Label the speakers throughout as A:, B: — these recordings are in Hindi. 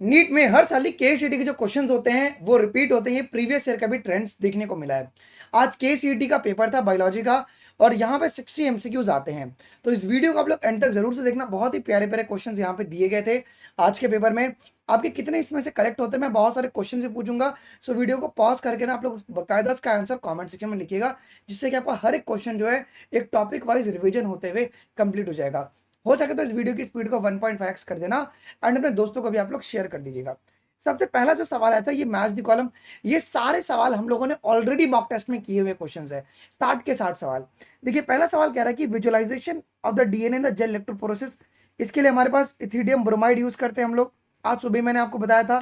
A: नीट में हर साल ही केसीईटी के जो क्वेश्चंस होते हैं वो रिपीट होते हैं। ये प्रीवियस ईयर का भी ट्रेंड्स देखने को मिला है। आज केसीईटी का पेपर था बायोलॉजी का, और यहाँ पे 60 एमसीक्यूज आते हैं। तो इस वीडियो को आप लोग एंड तक जरूर से देखना। बहुत ही प्यारे प्यारे क्वेश्चंस यहाँ पे दिए गए थे आज के पेपर में। आपके कितने इसमें से करेक्ट होते हैं मैं बहुत सारे क्वेश्चन से पूछूंगा। सो वीडियो को पॉज करके ना आप लोग बाकायदा उसका आंसर कॉमेंट सेक्शन में लिखिएगा, जिससे कि आपका हर एक क्वेश्चन जो है एक टॉपिक वाइज रिविजन होते हुए कंप्लीट हो जाएगा। हो सके तो इस वीडियो की स्पीड को 1.5x कर देना, एंड अपने दोस्तों को भी आप लोग शेयर कर दीजिएगा। सबसे पहला जो सवाल आया था ये मैच द कॉलम। ये सारे सवाल हम लोगों ने ऑलरेडी मॉक टेस्ट में किए हुए क्वेश्चंस है। 60 के 60 सवाल। देखिए पहला सवाल कह रहा है कि visualisation of the DNA in the gel electrophoresis. इसके लिए हमारे पास इथिडियम ब्रोमाइड यूज करते हैं हम लोग। आज सुबह मैंने आपको बताया था।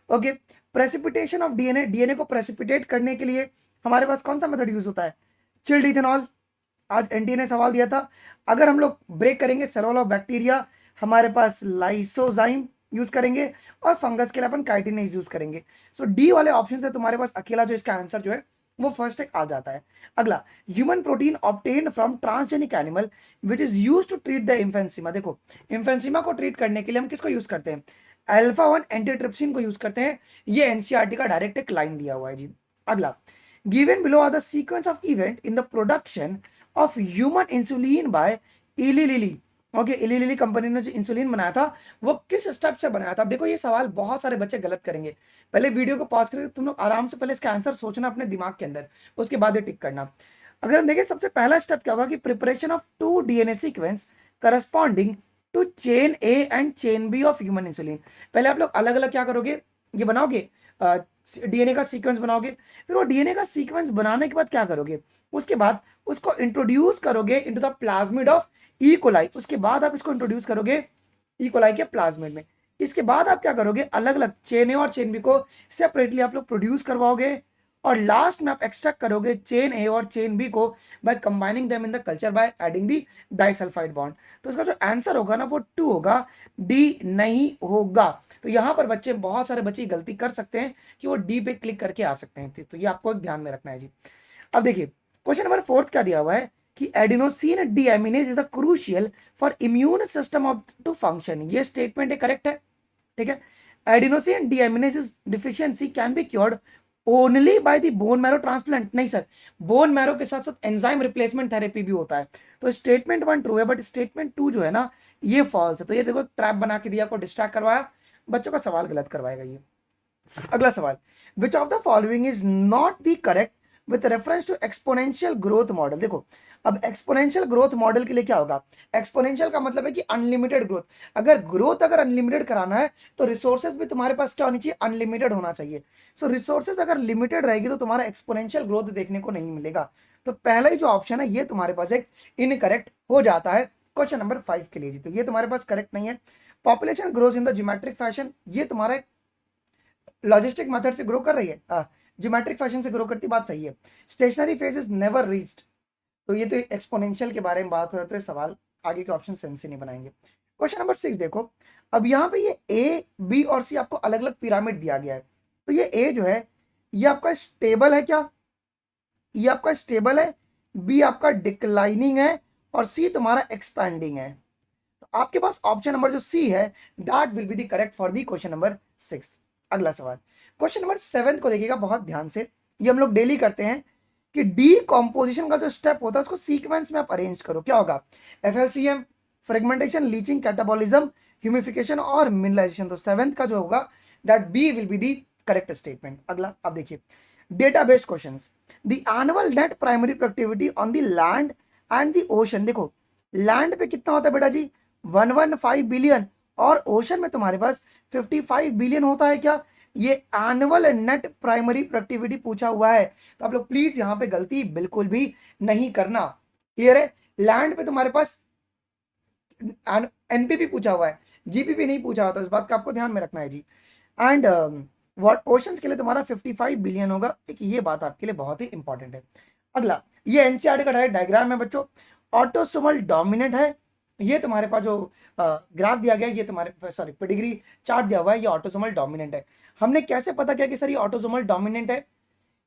A: Okay, precipitation of DNA. DNA को प्रेसिपिटेट करने के लिए हमारे पास कौन सा मेथड यूज होता है? Chilled ethanol. आज एनटी ने सवाल दिया था। अगर हम लोग ब्रेक करेंगे सेल वॉल ऑफ बैक्टीरिया, हमारे पास लाइसोजाइम यूज करेंगे, और फंगस के लिए अपन काइटिनेज यूज करेंगे। सो डी वाले ऑप्शन से तुम्हारे पास अकेला जो इसका आंसर जो है वो फर्स्ट एक आ जाता है। अगला, human protein obtained from transgenic animal which is use to treat the emphysema. देखो इन्फेंसीमा को ट्रीट करने के लिए हम किसको यूज करते हैं? अल्फा 1 एंटीट्रिप्सिन को यूज करते हैं। ये एनसीईआरटी का डायरेक्ट एक लाइन दिया हुआ है जी। अगला, given below are the sequence of event in the production of human insulin by Eli Lilly. Okay, Eli Lilly company ने जो इंसुलिन बनाया था वो किस स्टेप से बनाया था? अब देखो ये सवाल बहुत सारे बच्चे गलत करेंगे। पहले वीडियो को पॉज करके तुम लोग आराम से पहले इसका आंसर सोचना अपने दिमाग के अंदर, उसके बाद ये टिक करना। अगर हम देखें सबसे पहला स्टेप क्या होगा कि preparation of 2 DNA sequence corresponding to chain A and chain B of human insulin. पहले आप लोग अलग अलग क्या करोगे, ये बनाओगे, डीएनए का सीक्वेंस बनाओगे। फिर वो डीएनए का सीक्वेंस बनाने के बाद क्या करोगे? उसके बाद उसको इंट्रोड्यूस करोगे into the plasmid of E coli. उसके बाद आप इसको इंट्रोड्यूस करोगे ई कोलाई के प्लाज्मिड में। इसके बाद आप क्या करोगे? अलग अलग चेन ए और चेन बी को सेपरेटली आप लोग प्रोड्यूस करवाओगे, और लास्ट में आप एक्सट्रैक्ट करोगे चेन ए और चेन बी को by combining them in the culture by adding the disulphide bond. तो इसका जो आंसर होगा ना वो 2 होगा, डी नहीं होगा। तो यहाँ पर बच्चे, बहुत सारे बच्चे गलती कर सकते हैं कि वो डी पे क्लिक करके आ सकते हैं। तो ये आपको एक ध्यान में रखना है जी। अब देखिए क्वेश्चन नंबर 4 क्या दिया हुआ है कि adenosine deaminase is the crucial for immune system of to function. ये स्टेटमेंट है करेक्ट है, ठीक है। Adenosine deaminase deficiency can be cured only by the bone marrow transplant. नहीं सर, बोन मैरो के साथ साथ एंजाइम रिप्लेसमेंट थेरेपी भी होता है। तो स्टेटमेंट 1 ट्रू है, बट स्टेटमेंट 2 जो है ना ये फॉल्स है। तो ये देखो ट्रैप बना के दिया, को डिस्ट्रैक्ट करवाया, बच्चों का सवाल गलत करवाएगा ये। अगला सवाल, which of the following is not the correct with reference to exponential growth model. देखो अब एक्सपोनेंशियल ग्रोथ मॉडल के लिए क्या होगा? एक्सपोनेंशियल का मतलब है कि अनलिमिटेड ग्रोथ। अगर अनलिमिटेड कराना है तो रिसोर्सेज भी तुम्हारे पास क्या होनी चाहिए? अनलिमिटेड होना चाहिए। सो रिसोर्सेज अगर लिमिटेड रहेगी तो तुम्हारा एक्सपोनेंशियल ग्रोथ देखने को नहीं मिलेगा। तो पहला ही जो ऑप्शन है ये तुम्हारे पास एक इनकरेक्ट हो जाता है क्वेश्चन नंबर 5 के लिए जी। तो ये तुम्हारे पास करेक्ट नहीं है। Population grows in the geometric fashion, ये तुम्हारा लॉजिस्टिक मेथड से ग्रो कर रही है, ज्योमेट्रिक फैशन से ग्रो करती, बात सही है। Stationary phase is never reached, तो ये तो एक्सपोनेंशियल के बारे में बात हो रहा है, तो ये सवाल आगे के ऑप्शन सेंस ही नहीं बनाएंगे। क्वेश्चन नंबर 6 देखो। अब यहाँ पे ये ए बी और सी आपको अलग अलग पिरामिड दिया गया है। तो ये ए जो है ये आपका स्टेबल है क्या? ये आपका स्टेबल है, बी आपका डिक्लाइनिंग है, और सी तुम्हारा एक्सपैंडिंग है। तो आपके पास ऑप्शन नंबर जो सी है that will be the correct for the question number 6। अगला सवाल, क्वेश्चन नंबर 7 को देखिएगा बहुत ध्यान से। ये हम लोग डेली करते हैं कि डी कॉम्पोजिशन का जो स्टेप होता है उसको सीक्वेंस में आप अरेंज करो। क्या होगा? FLCM, fragmentation, leaching, catabolism, humification और मिनरलाइजेशन। तो 7th का जो होगा that be will be the correct statement. अगला अब देखिए data based questions. The annual net primary productivity on the land and the ocean. देखो लैंड पे कितना होता है बेटा जी? 115 बिलियन, और ओशन में तुम्हारे पास 55 बिलियन होता है क्या? ये एनुअल नेट प्राइमरी प्रोडक्टिविटी पूछा हुआ है। तो आप लोग प्लीज यहां पे गलती बिल्कुल भी नहीं करना। क्लियर है? लैंड पे तुम्हारे पास एनपीपी पूछा हुआ है, जीपीपी नहीं पूछा हुआ, तो इस बात का आपको ध्यान में रखना है जी। एंड व्हाट ओशंस के लिए तुम्हारा 55 बिलियन होगा, एक ये बात आपके लिए बहुत ही इंपॉर्टेंट है। अगला, ये एनसीईआरटी का डायरेक्ट डायग्राम है बच्चों। ऑटोसोमल डोमिनेंट है, ये तुम्हारे पास जो ग्राफ दिया गया है, ये तुम्हारे सॉरी पेडिग्री चार्ट दिया हुआ है, ये ऑटोसोमल डोमिनेंट है। हमने कैसे पता किया कि सर ये ऑटोसोमल डोमिनेंट है?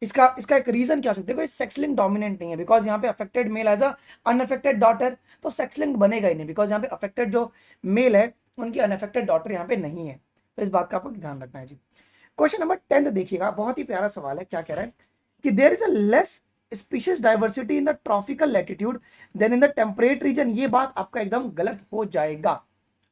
A: इसका इसका एक रीजन क्या हो सकता है? देखो ये सेक्स लिंक डोमिनेंट नहीं है, बिकॉज यहाँ पे affected male as a unaffected daughter, तो सेक्स लिंक बनेगा ही नहीं, बिकॉज यहाँ पे अफेक्टेड जो मेल है उनकी अनअफेक्टेड डॉटर यहाँ पे नहीं है। तो इस बात का आपको ध्यान रखना है जी। क्वेश्चन नंबर 10 देखिएगा, बहुत ही प्यारा सवाल है। क्या कह रहा है कि there is a less species diversity in the tropical latitude than in the temperate region. ये बात आपका एकदम गलत हो जाएगा,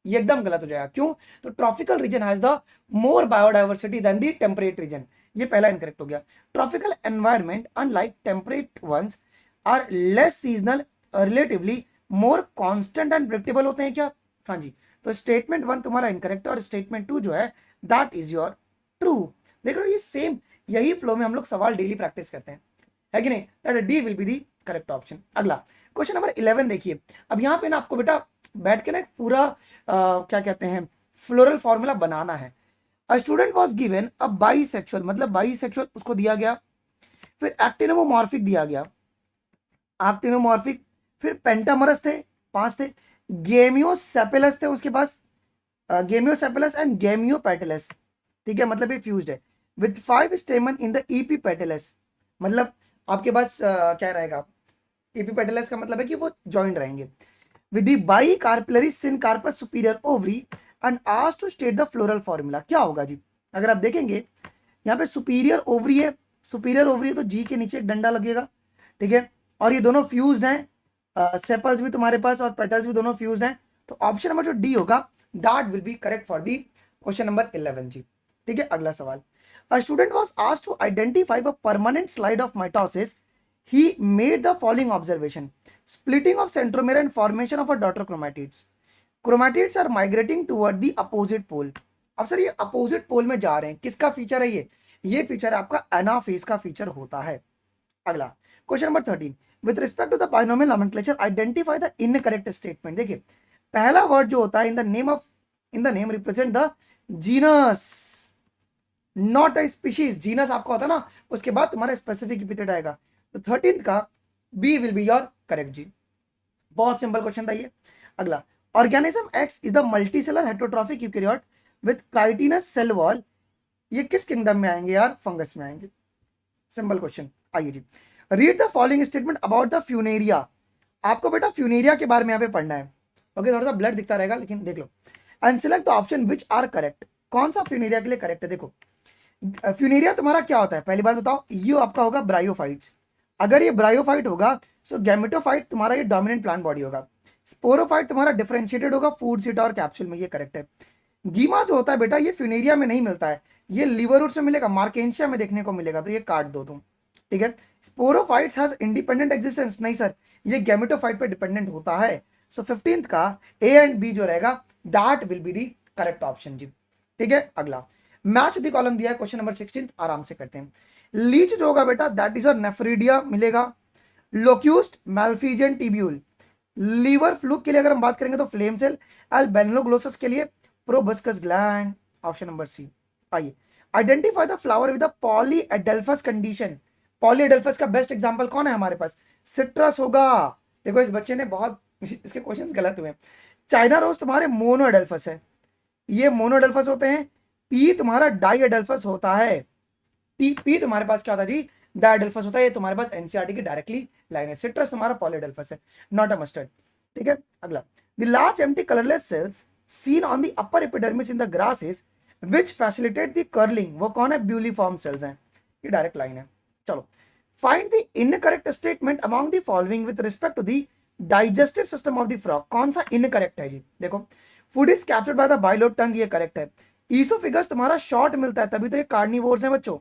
A: ये एकदम गलत हो जाएगा। क्यों? तो tropical region has the more biodiversity than the temperate region. ये पहला इनकरेक्ट हो गया। Tropical environment unlike temperate ones are less seasonal, relatively more constant and predictable होते हैं क्या? हाँ जी। तो स्टेटमेंट 1 तुम्हारा इनकरेक्ट है और स्टेटमेंट 2 जो है दैट इज योर ट्रू। देख रहे हो, ये सेम यही फ्लो में हम लोग सवाल डेली प्रैक्टिस करते हैं, है कि नहीं? That D will be the correct option. अगला क्वेश्चन नंबर 11 देखिए। अब यहाँ पे ना आपको बेटा बैठ के ना एक पूरा क्या कहते हैं फ्लोरल फॉर्मूला बनाना है। अ student was given a bisexual, मतलब बाइसेक्सुअल उसको दिया गया, फिर एक्टिनोमोमॉर्फिक दिया गया, एक्टिनोमॉर्फिक, फिर पेंटामरस थे 5 थे, गेमियोसेपेलस थे उसके पास, गेमियोसेपेलस एंड गेमियोपेटलस, ठीक है, मतलब ये फ्यूज्ड है with 5 स्टेमन in the EP petals. मतलब आपके पास क्या रहेगा, ईपी पेटलस का मतलब है कि वो जॉइंट रहेंगे with the bicarpellary syncarpous superior ovary and asked to state the floral formula. क्या होगा जी? अगर आप देखेंगे यहाँ पे सुपीरियर ओवरी है, सुपीरियर ओवरी है तो जी के नीचे एक डंडा लगेगा, ठीक है, और ये दोनों फ्यूज्ड हैं, सेपल्स भी तुम्हारे पास और पेटल्स भी दोनों फ्यूज्ड हैं। तो ऑप्शन नंबर जो डी होगा that will be correct for the question number 11 जी। ठीक है, अगला सवाल। A student was asked to identify a permanent slide of mitosis. He made the following observation: splitting of centromere and formation of a daughter chromatids. Chromatids are migrating toward the opposite pole. अब सर ये अपोजिट पोल में जा रहे हैं, किसका फीचर है ये फीचर आपका एनाफेज का फीचर होता है। अगला question number 13, with respect to the binomial nomenclature identify the incorrect statement. देखिए पहला वर्ड जो होता है in the name represent the genus, not a species. Genus आपका होता है ना, उसके बाद तुम्हारा स्पेसिफिक एपिथेट आएगा। तो 13th का B will be your correct जी। बहुत सिंपल क्वेश्चन था ये। अगला, organism X is the multicellular heterotrophic eukaryote with chitinous cell wall. ये किस किंगडम में आएंगे यार? फंगस में आएंगे। Simple question. आइए जी, read the following statement about the Funaria. आपको बेटा फ्यूनेरिया के बारे में यहाँ पे पढ़ना है। ओके, थोड़ा सा ब्लड दिखता रहेगा लेकिन देख लो। And select the option which are correct. कौन सा फ्यूनेरिया के लिए करेक्ट है? देखो फ्यूनेरिया तुम्हारा क्या होता है, पहली बात बताओ। ये आपका होगा ब्रायोफाइट्स। अगर ये ब्रायोफाइट होगा सो गैमेटोफाइट तुम्हारा ये डोमिनेंट प्लांट बॉडी होगा। स्पोरोफाइट तुम्हारा डिफरेंशिएटेड होगा फूड सीट और कैप्सूल में, ये करेक्ट है। गीमा जो होता है बेटा ये फ्यूनेरिया में नहीं मिलता है, ये लिवर रूट से मिलेगा, मार्केंशिया में देखने को मिलेगा, तो ये काट दो तुम, ठीक है। स्पोरोफाइट्स हैज इंडिपेंडेंट एग्जिस्टेंस, नहीं सर, ये गैमेटोफाइट पे डिपेंडेंट होता है। सो 15th का ए एंड बी जो रहेगा that will be the correct option जी। ठीक है, अगला मैच दी कॉलम दिया है क्वेश्चन नंबर 16, आराम से करते हैं। लीच जो होगा बेटा दैट इज और नेफ्रीडिया मिलेगा। लोक्यूस्ट, मैल्फीजियन टिब्यूल। लीवर फ्लूक के लिए अगर हम बात करेंगे तो फ्लेम सेल। अल्बेनोग्लोसस के लिए proboscis gland, option number C. आइए, identify the flower with the polyadelphous condition. Polyadelphous का बेस्ट एग्जांपल कौन है हमारे पास? सिट्रस होगा। देखो इस बच्चे ने बहुत इसके क्वेश्चंस गलत हुए। चाइना रोज तुम्हारे मोनोएडेल्फस है, ये मोनोएडेल्फस होते हैं। पी तुम्हारा डाईएडेल्फस होता है। पी तुम्हारे पास क्या होता है जी? डाईएडेल्फस होता है। ये तुम्हारे पास एनसीईआरटी की डायरेक्टली लाइन है। सिट्रस तुम्हारा पॉलीएडेल्फस है, नॉट अ मस्टर्ड। ठीक है, अगला, the large empty colourless cells seen on the upper epidermis in the grasses which facilitate the curling, वो कौन है? ब्यूलीफॉर्म सेल्स हैं, ये डायरेक्ट लाइन है। चलो, find the incorrect statement among the following with respect to the digestive system of the frog. कौन सा इनकरेक्ट है जी? देखो, food is captured by the bilobed tongue, ये करेक्ट है। ईसोफिगस तुम्हारा शॉर्ट मिलता है, तभी तो ये कार्निवोर्स हैं बच्चों।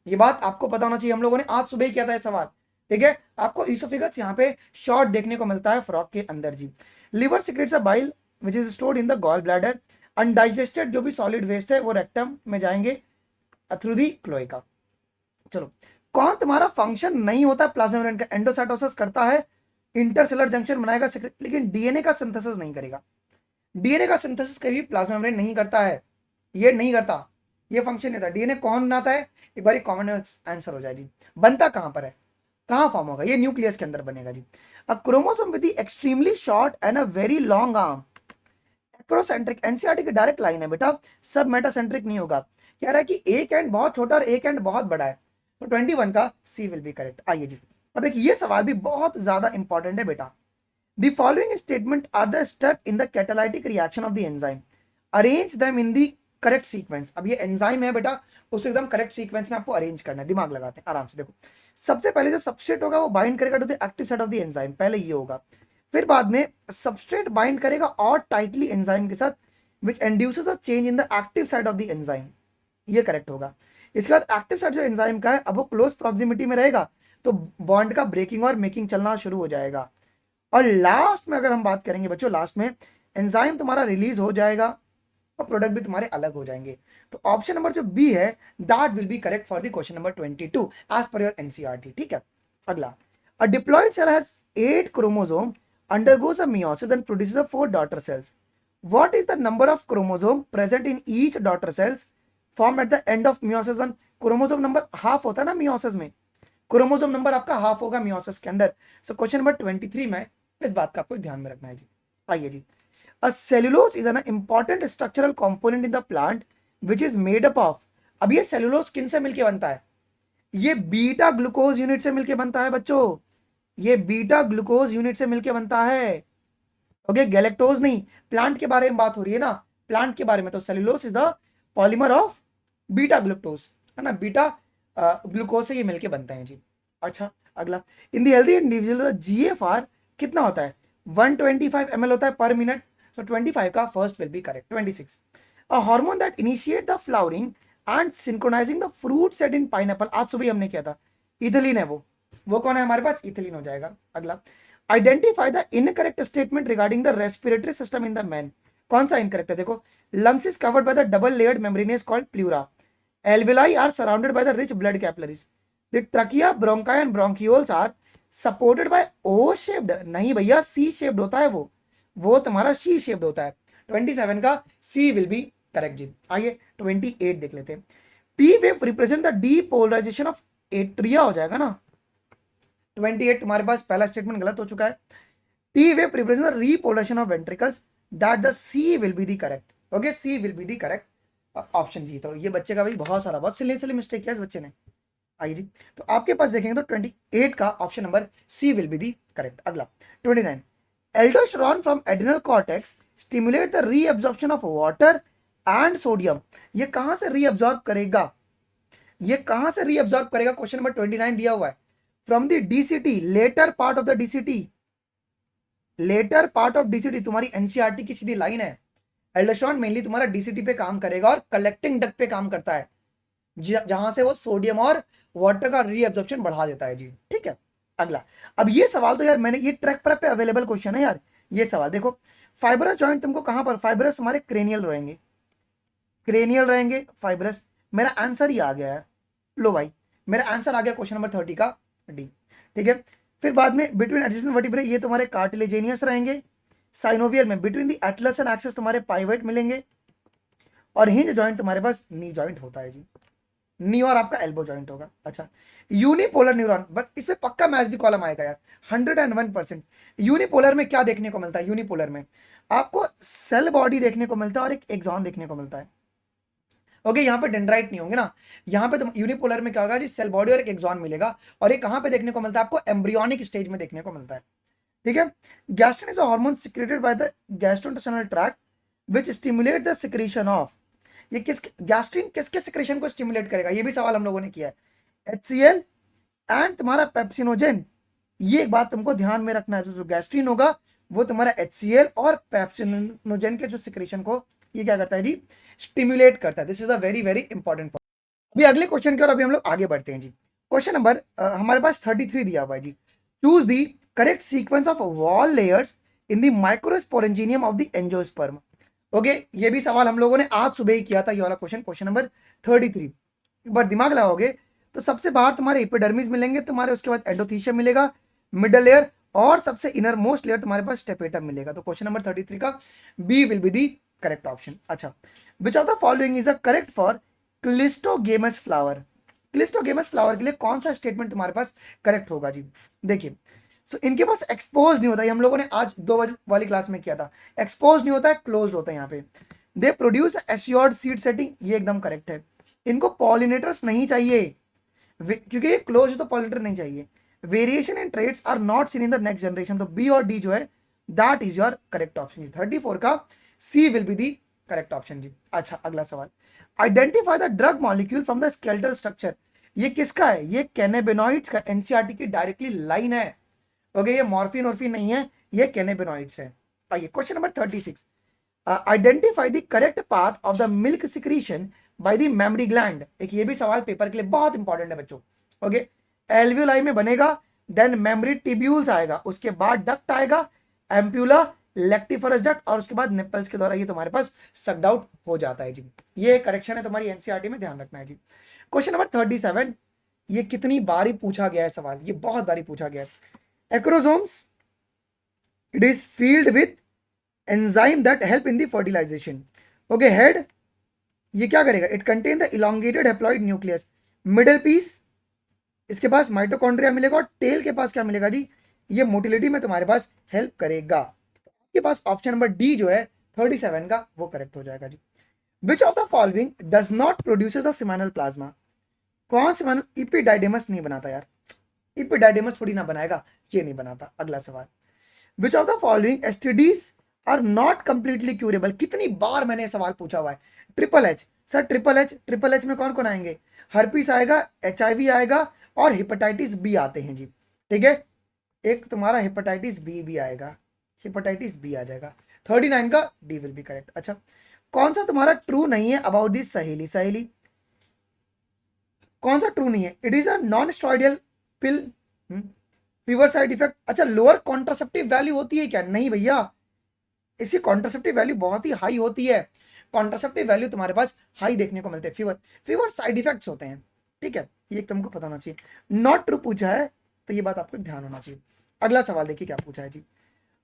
A: ये बात आपको पता होना चाहिए, हम लोगों ने आज सुबह ही किया था ये सवाल। ठीक है, आपको ईसोफिगस यहाँ पे शॉर्ट देखने को मिलता है फ्रॉग के अंदर जी। Liver secretes a bile which is stored in the gall bladder. Undigested जो भी सॉलिड वेस्ट है वो रेक्टम में जाएंगे थ्रू दी क्लोएका। चलो, कौन तुम्हारा फंक्शन नहीं होता प्लाज्मा मेम्ब्रेन का? एंडोसाइटोसिस करता है, इंटरसेलुलर जंक्शन बनाएगा, लेकिन डीएनए का सिंथेसिस नहीं करेगा। डीएनए का सिंथेसिस कभी प्लाज्मा मेम्ब्रेन नहीं करता है, ये नहीं करता, ये फंक्शन नहीं था। डीएनए कौन बनाता है? एक बार कॉमन आंसर हो जाए जी। बनता कहां पर है, कहां फॉर्म होगा? ये न्यूक्लियस के अंदर बनेगा जी। A chromosome with extremely short and a very long arm, acrocentric. NCERT की डायरेक्ट लाइन है बेटा, सब मेटासेंट्रिक नहीं होगा। कह रहा है कि एक एंड बहुत छोटा और एक एंड बहुत बड़ा है, तो 21 का सी विल बी करेक्ट। आइए जी, अब एक ये सवाल भी बहुत ज्यादा इंपॉर्टेंट है बेटा। The following statement are the step in the catalytic reaction of the enzyme. Arrange them in the correct sequence. अब ये एंजाइम है बेटा, उसे एकदम करेक्ट सीक्वेंस में आपको अरेंज करना है। दिमाग लगाते हैं आराम से। देखो सबसे पहले जो सबस्ट्रेट होगा वो बाइंड करेगा to the active side of the enzyme, पहले ये होगा। फिर बाद में सबस्ट्रेट बाइंड करेगा और टाइटली एंजाइम के साथ, which induces a change in the active side of the enzyme, ये करेक्ट होगा। इसके बाद एक्टिव साइड जो एंजाइम का है, अब वो क्लोज प्रॉक्सिमिटी में रहेगा तो बॉन्ड का ब्रेकिंग और मेकिंग चलना शुरू हो जाएगा। और लास्ट में अगर हम बात करेंगे बच्चों, लास्ट में एंजाइम तुम्हारा रिलीज हो जाएगा और प्रोडक्ट भी तुम्हारे अलग हो जाएंगे। तो ऑप्शन नंबर जो बी है that will be correct for the question number 22 as per your NCERT. ठीक है, अगला। A diploid cell has 8 chromosome, undergoes a meiosis and produces a 4 daughter cells. What is the number of chromosome present in each daughter cells formed at the end of meiosis 1? Chromosome number half होता है ना मियोसिस में, क्रोमोसोम नंबर आपका हाफ होगा मियोसिस के अंदर। सो क्वेश्चन नंबर 23 में इस बात का आपको ध्यान में रखना है जी। आइए जी, a cellulose is an important structural component in the plant which is made up of. अब ये सेलुलोज किन से मिलके बनता है? ये बीटा ग्लूकोज यूनिट से मिलके बनता है बच्चों, ये बीटा ग्लूकोज यूनिट से मिलके बनता है। ओके, गैलेक्टोज नहीं, प्लांट के बारे में बात हो रही है ना, प्लांट के बारे में। तो cellulose is the polymer of beta glucose, है ना, बीटा ग्लूकोज से ये मिलके बनते हैं जी। अच्छा, अगला। In the healthy individual GFR कितना होता है? 125 ml होता है पर मिनट। सो 25 का first will be correct. 26, a hormone that initiate the flowering and synchronising the fruit set in pineapple, आज सुबह हमने किया था, इथिलीन है वो कौन है हमारे पास? इथिलीन हो जाएगा। अगला, identify the incorrect statement regarding the respiratory system in the man. कौन सा इनकरेक्ट है? देखो, lungs is covered by the double layered membrane called pleura, alveoli are surrounded by the rich blood capillaries, the trachea, bronchi and bronchioles are supported by O shaped, नहीं भैया C shaped होता है वो तुम्हारा C shaped होता है। 27 का C will be correct जी। आइए 28 देख लेते हैं। P wave represent the depolarization of atria हो जाएगा ना। 28 तुम्हारे पास पहला स्टेटमेंट गलत हो चुका है। P wave represent the repolarization of ventricles, that the C will be the correct। Okay, C will be the correct option जी। तो ये बच्चे का भाई बहुत सिली मिस्टेक किया इस बच्चे ने। आइए जी, तो आपके पास देखेंगे तो 28 का option number C will be the correct. अगला 29, aldosterone from adrenal cortex stimulate the reabsorption of water and sodium. ये कहां से रीअब्जॉर्ब करेगा? ये कहां से रीअब्जॉर्ब करेगा? क्वेश्चन नंबर 29 दिया हुआ है, from the DCT, later part of the DCT, later part of DCT तुम्हारी एनसीईआरटी की सीधी लाइन है। एल्डोस्टेरोन मेनली तुम्हारा डीसीटी पे काम करेगा और कलेक्टिंग डक्ट पे काम करता है, जहां से वो सोडियम और वाटर का रीअब्जॉर्प्शन बढ़ा देता है जी। ठीक है, अगला। अब ये सवाल तो यार मैंने, ये ट्रैक पर पे अवेलेबल क्वेश्चन है यार। ये सवाल देखो, फाइबरस जॉइंट तुमको कहां पर? फाइबरस हमारे क्रेनियल रहेंगे, क्रेनियल रहेंगे फाइबरस। मेरा आंसर ही आ गया है, लो भाई मेरा आंसर आ गया क्वेश्चन नंबर 30 का डी। ठीक है, फिर बाद में बिटवीन एडजेसेंट वर्टिब्रे ये तुम्हारे कार्टिलेजेनियस रहेंगे। साइनोवियल में between the Atlas and axis तुम्हारे पाइवेट मिलेंगे। और हिंज जॉइंट तुम्हारे पास नी जॉइंट होता है जी, नी और आपका एल्बो जॉइंट होगा। अच्छा, यूनिपोलर न्यूरॉन, बट इसमें पक्का मैच दी कॉलम आएगा यार 101%। यूनिपोलर में क्या देखने को मिलता है? यूनिपोलर में आपको सेल बॉडी देखने को मिलता है और एक एक्सॉन देखने को मिलता है। ओके, यहाँ पे डेंड्राइट नहीं होंगे ना, यहाँ पे तो यूनिपोलर में क्या होगा जी, सेल बॉडी और एक एक्सॉन मिलेगा। और ये कहाँ पे देखने को मिलता है? आपको एम्ब्रियोनिक स्टेज में देखने को मिलता है। ठीक है, gastrin is a hormone secreted by the gastrointestinal tract which stimulate the secretion of. ये गैस्ट्रिन किसके सिक्रीशन को स्टिमुलेट करेगा? ये भी सवाल हम लोगों ने किया है। HCl एंड तुम्हारा पेप्सिनोजेन, ये एक बात तुमको ध्यान में रखना है, जो गैस्ट्रिन होगा वो तुम्हारा HCl और पेप्सिनोजेन के जो सिक्रीशन को ये क्या करता है जी, स्टिमुलेट करता है। This is a very very important point. अभी अगले क्वेश्चन की ओर अभी हम लोग आगे बढ़ते हैं जी। क्वेश्चन नंबर हमारे पास 33 दिया हुआ है जी। Choose the correct sequence of wall layers in the microsporangium of the angiosperm. Okay, ये भी सवाल हम लोगों ने आज सुबह ही किया था, ये वाला क्वेश्चन, क्वेश्चन नंबर 33। एक बार दिमाग लगाओगे तो सबसे बाहर तुम्हारे एपिडर्मिस मिलेंगे तुम्हारे, उसके बाद एंडोथीशियम मिलेगा, मिडल लेयर, और सबसे इनर मोस्ट लेयर तुम्हारे पास स्टेपेटम मिलेगा। तो क्वेश्चन नंबर 33 का B will be the correct option. अच्छा, which of the following is a correct for cleistogamous flower. Cleistogamous flower के लिए कौन सा स्टेटमेंट तुम्हारे पास करेक्ट होगा जी? देखिए, सो इनके पास एक्सपोज नहीं होता, ये हम लोगों ने आज 2 वाली क्लास में किया था। एक्सपोज नहीं होता है, क्लोज होता है यहाँ पे। They produce assured seed setting, ये एकदम करेक्ट है। इनको पॉलिनेटर्स नहीं चाहिए क्योंकि ये क्लोज है तो पॉलिनेटर नहीं चाहिए। Variation in traits are not seen in the next generation, तो बी और डी जो है that is your correct option. 34 का C will be the correct option जी। अच्छा अगला सवाल, identify the drug molecule from the skeletal structure. ये किसका है? ये कैनेबिनॉइड्स का, एनसीईआरटी की डायरेक्टली लाइन है। ओके, ये मॉर्फिन ऑर्फिन नहीं है, ये कैनेबिनॉइड्स है। आइए question number 36, identify the correct path of the milk secretion by the mammary gland. एक ये भी सवाल पेपर के लिए बहुत इंपॉर्टेंट है बच्चों। ओके, एल्वियोलाई में बनेगा, देन मेमरी टिब्यूल्स आएगा, उसके बाद डक्ट आएगा, एम्प्यूला, लेक्टिफरस डक्ट, और उसके बाद निप्पल्स के द्वारा ये तुम्हारे पास सक्ड आउट हो जाता है जी। ये करेक्शन है तुम्हारी एनसीईआरटी में, ध्यान रखना है जी। क्वेश्चन नंबर 37, ये कितनी बारी पूछा गया है सवाल, ये बहुत बारी पूछा गया है। Acrosomes, it is filled with enzyme that help in the fertilization. Okay, head ये क्या करेगा? It contain the elongated haploid nucleus. Middle piece, इसके पास माइटोकॉन्ड्रिया मिलेगा, और टेल के पास क्या मिलेगा जी? ये मोटिलिटी में तुम्हारे पास हेल्प करेगा। तो आपके पास ऑप्शन नंबर डी जो है 37 का वो करेक्ट हो जाएगा जी। Which of the following does not produces the seminal plasma? कौन सेमिनल? इपिडाइडेमस नहीं बनाता यार, इपिडाइडेमस थोड़ी ना बनाएगा, ये नहीं बनाता। अगला सवाल, which of the following STDs are not completely curable? कितनी बार मैंने सवाल पूछा हुआ है। Triple H sir, triple H में कौन कौन आएंगे? हर्पीस आएगा, एचआईवी आएगा, और हेपेटाइटिस बी आते हैं जी। ठीक है, एक तुम्हारा हेपेटाइटिस बी भी आएगा, हेपेटाइटिस बी आ जाएगा। 39 का डी विल बी करेक्ट। अच्छा, कौन सा तुम्हारा ट्रू नहीं है अबाउट दिस सहेली? सहेली कौन सा ट्रू नहीं है? It is a non steroidal pill, fever side effect. अच्छा, लोअर कॉन्ट्रासेप्टिव वैल्यू होती है क्या? नहीं भैया, इसकी कॉन्ट्रासेप्टिव वैल्यू बहुत ही हाई होती है। कॉन्ट्रासेप्टिव वैल्यू तुम्हारे पास हाई देखने को मिलते हैं। फीवर साइड इफेक्ट्स होते हैं। ठीक है, ये तुमको पता होना चाहिए। नॉट ट्रू पूछा है तो ये बात आपको ध्यान होना चाहिए। अगला सवाल देखिए क्या पूछा है जी।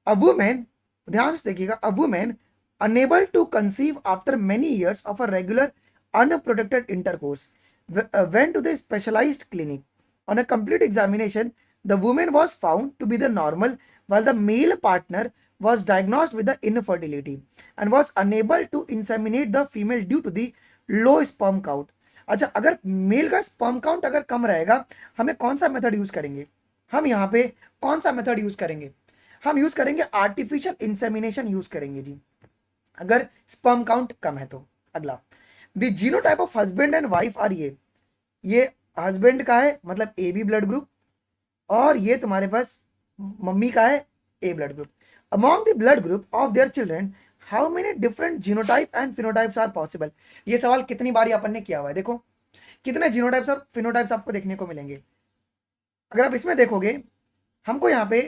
A: अ वुमेन, ध्यान से देखिएगा, a women unable to conceive after many years of a regular unprotected intercourse went to the specialized clinic. On a complete examination, the woman was found to be the normal, while the male partner was diagnosed with the infertility and was unable to inseminate the female due to the low sperm count. अच्छा, अगर मेल का स्पर्म काउंट अगर कम रहेगा, हमें कौन सा मेथड यूज करेंगे? हम यहाँ पे कौन सा मेथड यूज करेंगे? हम यूज करेंगे आर्टिफिशियल इंसेमिनेशन यूज करेंगे जी, अगर स्पर्म काउंट कम है तो। अगला, the genotype of husband and wife are ये हस्बैंड का है मतलब ए बी ब्लड ग्रुप, और ये तुम्हारे पास मम्मी का है A blood group. Among the blood group of their children how many different genotype and phenotypes are possible? ये सवाल कितनी बारी अपन ने किया हुआ है। देखो कितने जीनोटाइप्स और फिनोटाइप्स आपको देखने को मिलेंगे। अगर आप इसमें देखोगे, हमको यहाँ पे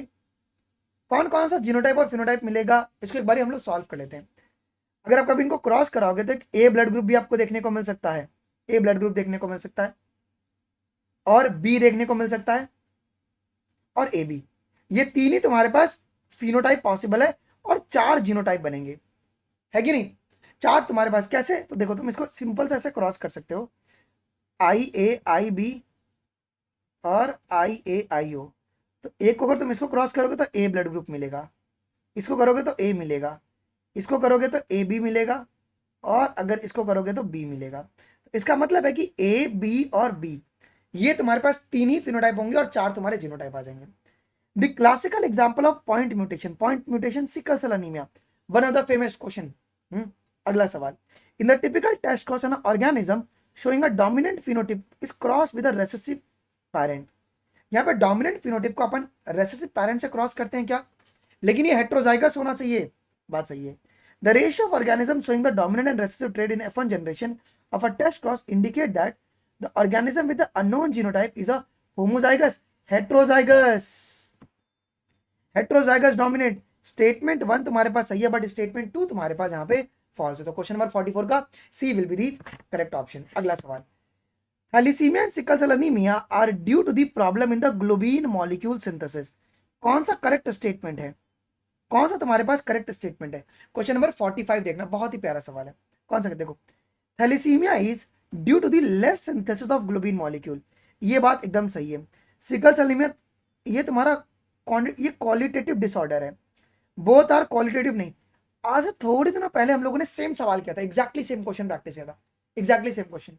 A: कौन कौन सा जीनोटाइप और फिनोटाइप मिलेगा, इसको एक बारी हम लोग सॉल्व कर लेते हैं। अगर आप कभी इनको क्रॉस कराओगे तो ए ब्लड ग्रुप भी आपको देखने को मिल सकता है, ए ब्लड ग्रुप देखने को मिल सकता है, और बी देखने को मिल सकता है, और ए बी। ये तीन ही तुम्हारे पास फिनोटाइप पॉसिबल है, और 4 जीनोटाइप बनेंगे, है कि नहीं? 4 तुम्हारे पास कैसे? तो देखो तुम इसको सिंपल से ऐसे क्रॉस कर सकते हो, आई ए आई बी और आई ए आई ओ। तो एक को अगर तुम इसको क्रॉस करोगे तो ए ब्लड ग्रुप मिलेगा, इसको करोगे तो ए मिलेगा, इसको करोगे तो ए बी मिलेगा, और अगर इसको करोगे तो बी मिलेगा। तो इसका मतलब है कि ए बी और बी ये तुम्हारे पास 3 ही फिनोटाइप होंगे, और 4 तुम्हारे जीनोटाइप आ जाएंगे। The classical example of point mutation sickle cell anaemia, one of the famous question. अगला सवाल, in the typical test cross an organism showing a dominant phenotype is cross with a recessive parent. यहाँ पे डोमिनेंट फिनोटाइप को अपन रेसेसिव पैरेंट से क्रॉस करते हैं क्या? लेकिन ये हेट्रोजाइगस होना चाहिए, बात सही है। The ratio of organisms showing the dominant and recessive trait in F1 generation of a test cross indicate that the organism with the unknown genotype is a homozygous, heterozygous, heterozygous dominant। Statement 1 तुम्हारे पास सही है, बट स्टेटमेंट 2 तुम्हारे पास यहाँ पे फॉल्स है। तो क्वेश्चन नंबर 44 का C will be the correct option. अगला सवाल, thalassaemia and sickle cell anaemia are due to the problem in the globin molecule synthesis. कौन सा करेक्ट स्टेटमेंट है? कौन सा तुम्हारे पास करेक्ट स्टेटमेंट है? क्वेश्चन नंबर 45 देखना, बहुत ही प्यारा सवाल है। कौन सा? देखो, thalassaemia is due to the less synthesis of globin molecule, ये बात एकदम सही है। सिकल सेल एनीमिया ये तुम्हारा ये क्वालिटेटिव डिसऑर्डर है, बोथ आर क्वालिटेटिव नहीं। आज से थोड़ी दिनों पहले हम लोगों ने सेम सवाल किया था, एग्जैक्टली सेम क्वेश्चन प्रैक्टिस किया था, exactly same question.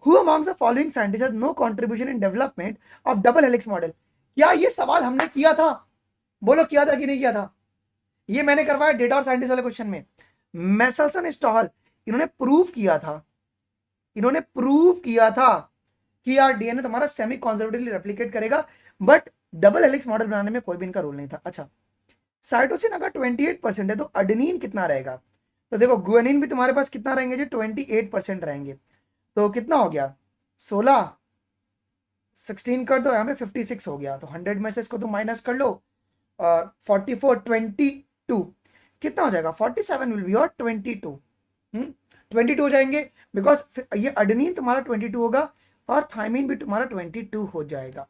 A: Who amongst the following scientist has no contribution in development of double helix model? क्या ये सवाल हमने किया था? बोलो किया था कि नहीं किया था? ये मैंने करवाया डेटा और साइंटिस्ट वाले क्वेश्चन में। मेसल्सन स्टॉल, इन्होंने प्रूव किया था, इन्होंने प्रूव किया था कि यार डीएनए तुम्हारा सेमी कॉन्जर्वेटिवली रेप्लिकेट करेगा, बट डबल हेलिक्स मॉडल बनाने में कोई भी इनका रोल नहीं था। अच्छा, साइटोसिन अगर 28% है तो अडेनिन कितना रहेगा? तो देखो गुआनिन भी तुम्हारे पास कितना रहेंगे जी, 28% रहेंगे। तो कितना हो गया, 16, 16 कर दो, यहाँ पे 56 हो गया। तो 100 में से इसको तुम माइनस कर लो, 44, 22 कितना हो जाएगा, 47 विल बी और 22, 22 हो जाएंगे, बिकॉज ये अडेनिन तुम्हारा 22 होगा और थाइमिन भी तुम्हारा 22 हो जाएगा।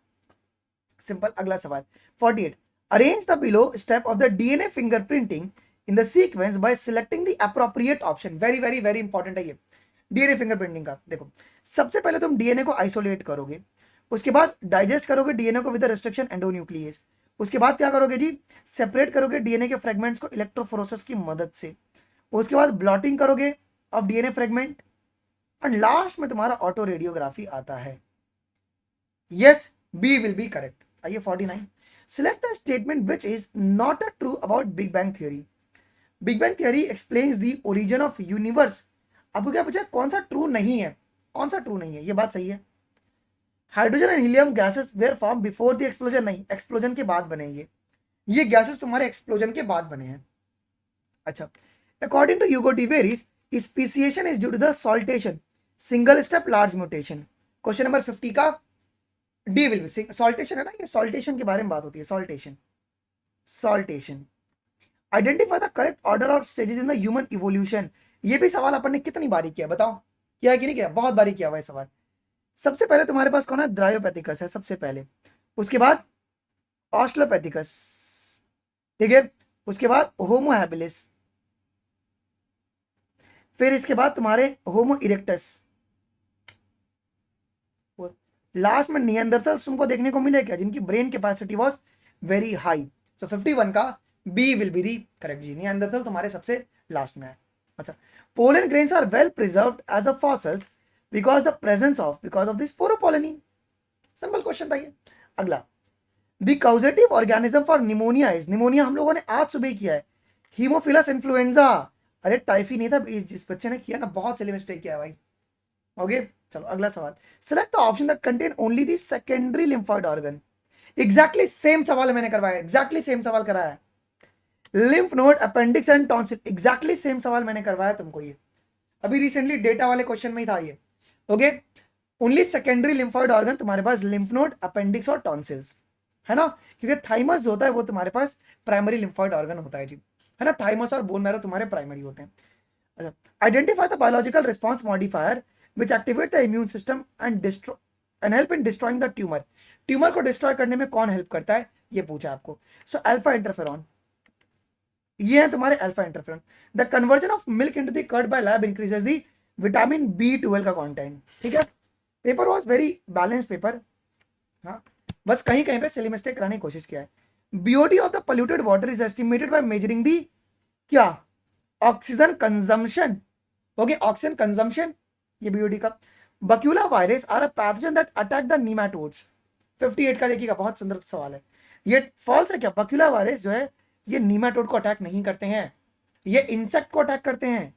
A: सिंपल। अगला सवाल 48, arrange the below step of the DNA fingerprinting in the sequence bye selecting the appropriate option. Very very very important है ये डीएनए फिंगरप्रिंटिंग का। देखो सबसे पहले तुम डीएनए को आइसोलेट करोगे, उसके बाद डाइजेस्ट करोगे डीएनए को विद रिस्ट्रिक्शन एंडोन्यूक्लियस, उसके बाद क्या करोगे जी, सेपरेट करोगे डीएनए के फ्रेगमेंट्स को इलेक्ट्रोफोरेसिस की मदद से, उसके बाद ब्लॉटिंग करोगे ऑफ डीएनए फ्रेगमेंट, और लास्ट में तुम्हारा ऑटो रेडियोग्राफी आता है। Yes, B will be correct. आइए 49, select the statement which is not a true about big bang theory. Big bang theory explains the origin of universe. आपको क्या पूछा, कौन सा ट्रू नहीं है, कौन सा ट्रू नहीं है? ये बात सही है। Hydrogen and helium gases were form before the explosion, नहीं, एक्सप्लोजन के बाद बने ये गैसेस तुम्हारे एक्सप्लोजन के बाद बने हैं। अच्छा, according to Hugo de Vries, speciation is due to the saltation, single step large mutation. Question number 50 का डी विल बी, सॉल्टेशन है ना, ये सॉल्टेशन के बारे में बात होती है, saltation, saltation. Identify the correct order of stages in the human evolution. ये भी सवाल अपन ने कितनी बारी किया बताओ, किया है कि नहीं किया? बहुत बारी किया हुआ है सवाल। सबसे पहले तुम्हारे पास कौन है, ड्रायोपैथिकस है सबसे पहले, उसके बाद ऑस्ट्रोलैपिथेकस, ठीक है, उसके बाद होमो हैबिलिस, फिर इसके बाद तुम्हारे होमो इरेक्टस, लास्ट में नियंदरथल्स तुमको देखने को मिले क्या, जिनकी brain capacity was very high. So 51 का B will be the correct जी, नियंदरथल तुम्हारे सबसे लास्ट में है। अच्छा, pollen grains are well preserved as a fossils because of this sporopollenin. Simple question था ये। अगला, the causative organism for pneumonia is, pneumonia हम लोगों ने आज सुबह किया है, हीमोफिलस इन्फ्लुएंजा। अरे टाइफी नहीं था, जिस बच्चे ने किया ना बहुत सिली मिस्टेक किया है भाई। ओके, चलो अगला सवाल, select the option that contain only the secondary lymphoid organ. Exactly same सवाल मैंने करवाया, एग्जैक्टली सेम सवाल कराया है। Lymph node, appendix and tonsil, exactly same सवाल मैंने करवाया तुमको, ये अभी रिसेंटली डेटा वाले क्वेश्चन में ही था ये। Okay, only secondary lymphoid organ तुम्हारे पास लिम्फ नोड, अपेंडिक्स और टॉन्सिल्स है ना, क्योंकि थाइमस जो होता है वो तुम्हारे पास प्राइमरी लिम्फॉइड ऑर्गन होता है जी, है ना, थाइमस और बोन मैरो तुम्हारे प्राइमरी होते हैं। अच्छा, identify the biological response modifier which activate the immune system and destroy and help in destroying the tumor। Tumour को डिस्ट्रॉय करने में कौन हेल्प करता है, ये पूछा आपको। सो अल्फा इंटरफेरॉन, ये है तुम्हारे alpha interferon. The conversion of milk into the curd by lab increases the vitamin B12 का कंटेंट। ठीक है, paper was very balance paper, हाँ, बस कहीं कहीं पे सिली मिस्टेक कराने की कोशिश किया है। BOD of the polluted water is estimated by measuring the क्या, oxygen consumption. Okay, oxygen consumption, ये बीओडी का। Baculovirus are a pathogen that attack the nematodes. 58 का देखिएगा, बहुत सुंदर सवाल है। ये फॉल्स है क्या, बक्यूला वायरस जो है ये नीमाटोड को अटैक नहीं करते हैं, ये इंसेक्ट को अटैक करते हैं,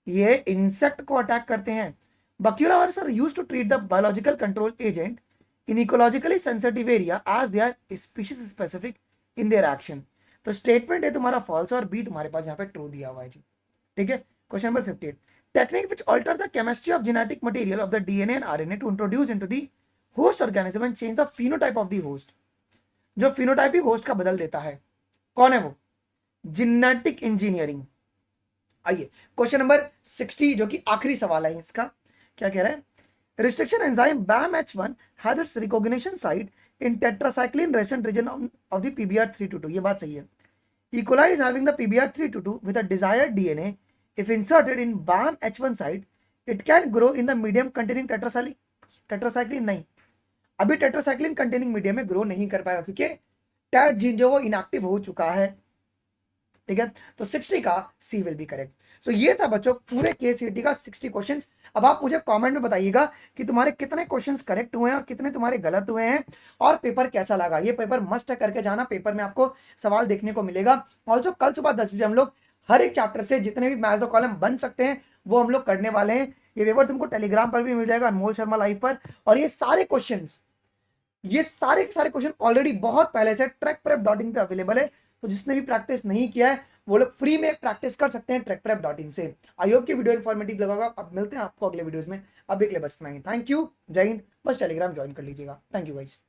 A: ये इंसेक्ट को अटैक करते हैं। Baculovirus are used to treat the biological control agent in ecologically sensitive area as they are species specific in their action. तो स्टेटमेंट है तुम्हारा फॉल्स और बी तुम्हारे पास यहाँ पे ट्रू दिया हुआ है जी। ठीक है, question number 58, technique which alter the chemistry of genetic material of the DNA and RNA to introduce into the host organism and change the phenotype of the host। जो phenotype ही host का बदल देता है, कौन है वो, जेनेटिक इंजीनियरिंग। आइए क्वेश्चन नंबर 60 जो कि आखिरी सवाल है इसका, क्या कह रहा है, restriction enzyme BAMH1 has its recognition site in tetracycline resistant region of the PBR322। ये बात सही है। E. coli is having the PBR322 with a desired DNA। If inserted in BAMH1 site, it can grow in the medium containing tetracycline नहीं, अभी टेट्रासाइक्लिन कंटेनिंग मीडियम में ग्रो नहीं कर पाएगा क्योंकि टैट जीन जो वो इनएक्टिव हो चुका है। ठीक है, तो 60 का सी विल बी करेक्ट। सो ये था बच्चों पूरे KCET का 60 क्वेश्चंस। अब आप मुझे कमेंट में बताइएगा कि तुम्हारे कितने क्वेश्चंस करेक्ट हुए हैं और कितने तुम्हारे गलत हुए हैं, और पेपर कैसा लगा। ये पेपर मस्ट करके जाना, पेपर में आपको सवाल देखने को मिलेगा। ऑल्सो कल सुबह 10 बजे हम लोग हर एक चैप्टर से जितने भी मैथ्स द कॉलम बन सकते हैं वो हम लोग करने वाले हैं। ये पेपर तुमको टेलीग्राम पर भी मिल जाएगा, अनमोल शर्मा लाइव पर। और ये सारे के सारे क्वेश्चन ऑलरेडी बहुत पहले से trackprep.in पे अवेलेबल है। तो जिसने भी प्रैक्टिस नहीं किया है वो लोग फ्री में प्रैक्टिस कर सकते हैं trackprep.in से। आई होप कि वीडियो इन्फॉर्मेटिव लगा होगा। अब मिलते हैं आपको अगले वीडियोस में। अभी के लिए बस इतना ही। थैंक यू, जय हिंद। बस टेलीग्राम ज्वाइन कर लीजिएगा। Thank you guys.